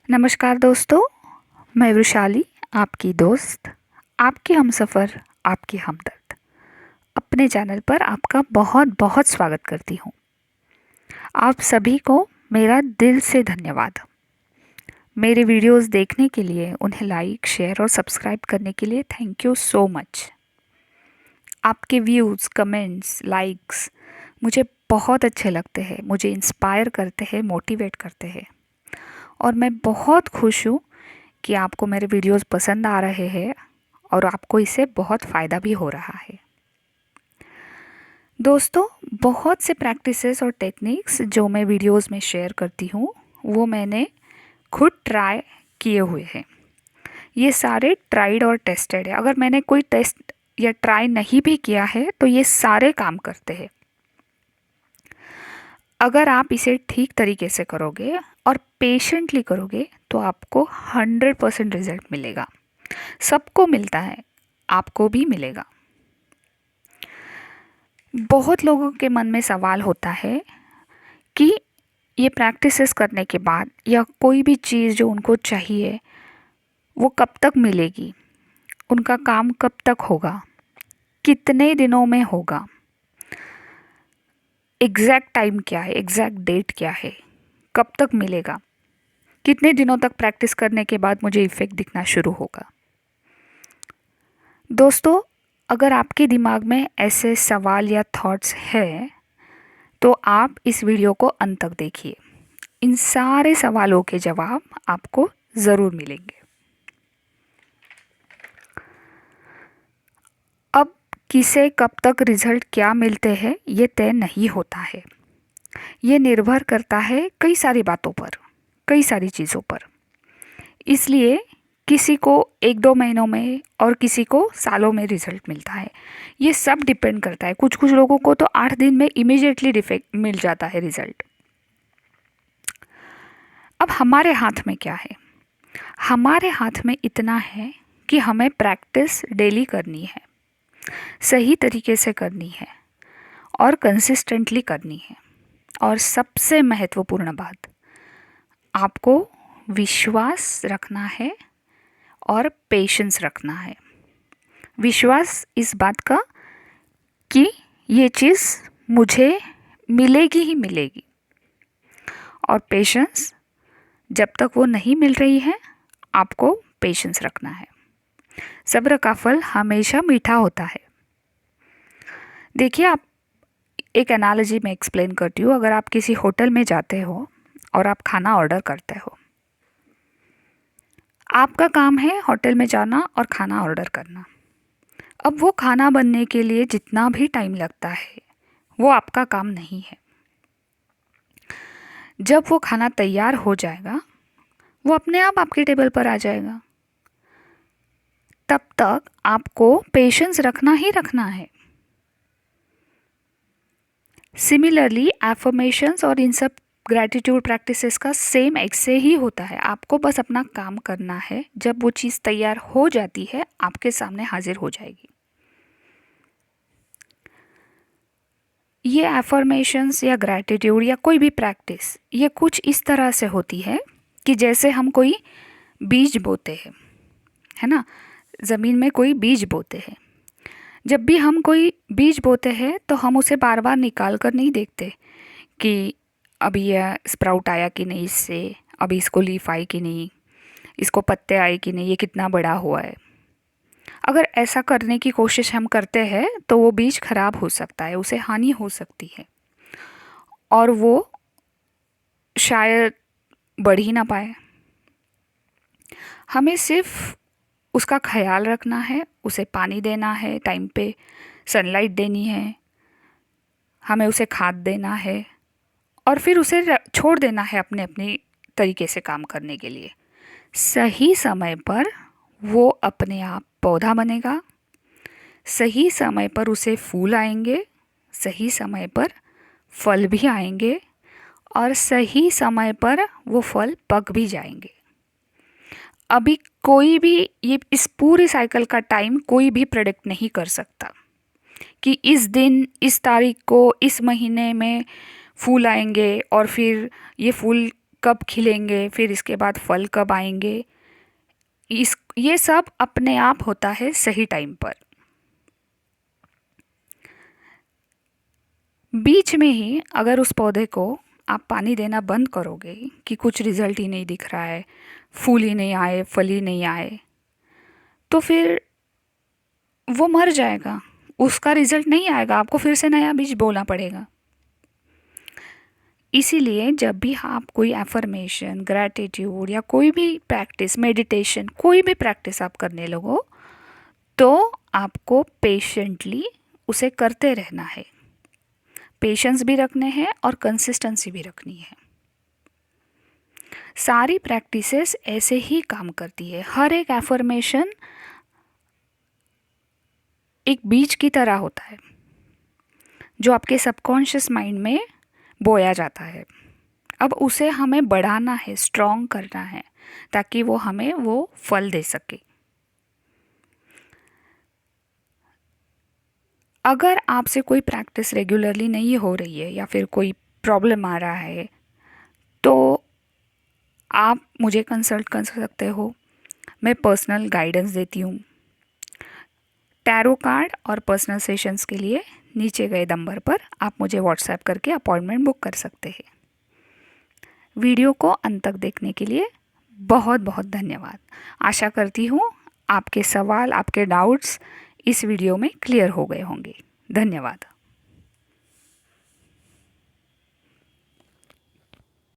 नमस्कार दोस्तों, मैं वैशाली, आपकी दोस्त, आपकी हमसफ़र, आपकी हमदर्द। अपने चैनल पर आपका बहुत बहुत स्वागत करती हूँ। आप सभी को मेरा दिल से धन्यवाद। मेरे वीडियोस देखने के लिए, उन्हें लाइक, शेयर और सब्सक्राइब करने के लिए थैंक यू सो मच। आपके व्यूज़, कमेंट्स, लाइक्स मुझे बहुत अच्छे लगते हैं, मुझे इंस्पायर करते हैं, मोटिवेट करते हैं। और मैं बहुत खुश हूँ कि आपको मेरे वीडियोस पसंद आ रहे हैं और आपको इससे बहुत फ़ायदा भी हो रहा है। दोस्तों, बहुत से प्रैक्टिसेस और टेक्निक्स जो मैं वीडियोस में शेयर करती हूँ वो मैंने खुद ट्राई किए हुए हैं। ये सारे ट्राइड और टेस्टेड है। अगर मैंने कोई टेस्ट या ट्राई नहीं भी किया है तो ये सारे काम करते हैं। अगर आप इसे ठीक तरीके से करोगे और पेशेंटली करोगे तो आपको 100% रिजल्ट मिलेगा। सबको मिलता है, आपको भी मिलेगा। बहुत लोगों के मन में सवाल होता है कि ये प्रैक्टिसेस करने के बाद या कोई भी चीज़ जो उनको चाहिए वो कब तक मिलेगी, उनका काम कब तक होगा, कितने दिनों में होगा, एग्जैक्ट टाइम क्या है, एग्जैक्ट डेट क्या है, कब तक मिलेगा, कितने दिनों तक प्रैक्टिस करने के बाद मुझे इफ़ेक्ट दिखना शुरू होगा। दोस्तों, अगर आपके दिमाग में ऐसे सवाल या थॉट्स हैं तो आप इस वीडियो को अंत तक देखिए। इन सारे सवालों के जवाब आपको ज़रूर मिलेंगे। अब किसे कब तक रिजल्ट क्या मिलते हैं ये तय नहीं होता है। ये निर्भर करता है कई सारी बातों पर, कई सारी चीज़ों पर। इसलिए किसी को 1-2 महीनों में और किसी को सालों में रिजल्ट मिलता है। ये सब डिपेंड करता है। कुछ कुछ लोगों को तो 8 दिन में इमीडिएटली मिल जाता है रिजल्ट। अब हमारे हाथ में क्या है? हमारे हाथ में इतना है कि हमें प्रैक्टिस डेली करनी है, सही तरीके से करनी है और कंसिस्टेंटली करनी है। और सबसे महत्वपूर्ण बात, आपको विश्वास रखना है और पेशेंस रखना है। विश्वास इस बात का कि ये चीज़ मुझे मिलेगी ही मिलेगी, और पेशेंस जब तक वो नहीं मिल रही है आपको पेशेंस रखना है। सब्र का फल हमेशा मीठा होता है। देखिए, आप एक एनालॉजी में एक्सप्लेन करती हूँ। अगर आप किसी होटल में जाते हो और आप खाना ऑर्डर करते हो, आपका काम है होटल में जाना और खाना ऑर्डर करना। अब वो खाना बनने के लिए जितना भी टाइम लगता है वो आपका काम नहीं है। जब वो खाना तैयार हो जाएगा वो अपने आप आपके टेबल पर आ जाएगा। तब तक आपको पेशेंस रखना ही रखना है। सिमिलरली एफर्मेशंस और इन सब ग्रैटिट्यूड प्रैक्टिसेस का सेम ऐसे ही होता है। आपको बस अपना काम करना है। जब वो चीज़ तैयार हो जाती है आपके सामने हाजिर हो जाएगी। ये एफर्मेशंस या ग्रैटिट्यूड या कोई भी प्रैक्टिस ये कुछ इस तरह से होती है कि जैसे हम कोई बीज बोते हैं, है ना, ज़मीन में कोई बीज बोते हैं। जब भी हम कोई बीज बोते हैं तो हम उसे बार बार निकाल कर नहीं देखते कि अभी यह स्प्राउट आया कि नहीं, इससे अभी इसको लीफ आई कि नहीं, इसको पत्ते आए कि नहीं, ये कितना बड़ा हुआ है। अगर ऐसा करने की कोशिश हम करते हैं तो वो बीज खराब हो सकता है, उसे हानि हो सकती है और वो शायद बढ़ ही ना पाए। हमें सिर्फ उसका ख्याल रखना है, उसे पानी देना है, टाइम पे सनलाइट देनी है, हमें उसे खाद देना है और फिर उसे छोड़ देना है अपने अपनी तरीके से काम करने के लिए। सही समय पर वो अपने आप पौधा बनेगा, सही समय पर उसे फूल आएंगे, सही समय पर फल भी आएंगे और सही समय पर वो फल पक भी जाएंगे। अभी कोई भी ये इस पूरे साइकिल का टाइम कोई भी प्रेडिक्ट नहीं कर सकता कि इस दिन, इस तारीख को, इस महीने में फूल आएंगे और फिर ये फूल कब खिलेंगे, फिर इसके बाद फल कब आएंगे, ये सब अपने आप होता है सही टाइम पर। बीच में ही अगर उस पौधे को आप पानी देना बंद करोगे कि कुछ रिजल्ट ही नहीं दिख रहा है, फूल ही नहीं आए, फल ही नहीं आए, तो फिर वो मर जाएगा, उसका रिजल्ट नहीं आएगा, आपको फिर से नया बीज बोना पड़ेगा। इसीलिए जब भी आप कोई एफर्मेशन, ग्रैटिट्यूड या कोई भी प्रैक्टिस, मेडिटेशन, कोई भी प्रैक्टिस आप करने लगो, तो आपको पेशेंटली उसे करते रहना है। पेशेंस भी रखने हैं और कंसिस्टेंसी भी रखनी है। सारी प्रैक्टिसेस ऐसे ही काम करती है। हर एक एफर्मेशन एक बीज की तरह होता है जो आपके सबकॉन्शियस माइंड में बोया जाता है। अब उसे हमें बढ़ाना है, स्ट्रॉन्ग करना है, ताकि वो हमें वो फल दे सके। अगर आपसे कोई प्रैक्टिस रेगुलरली नहीं हो रही है या फिर कोई प्रॉब्लम आ रहा है, तो आप मुझे कंसल्ट कर सकते हो। मैं पर्सनल गाइडेंस देती हूँ। टैरो कार्ड और पर्सनल सेशंस के लिए नीचे गए नंबर पर आप मुझे व्हाट्सएप करके अपॉइंटमेंट बुक कर सकते हैं। वीडियो को अंत तक देखने के लिए बहुत बहुत धन्यवाद। आशा करती हूँ आपके सवाल, आपके डाउट्स इस वीडियो में क्लियर हो गए होंगे। धन्यवाद।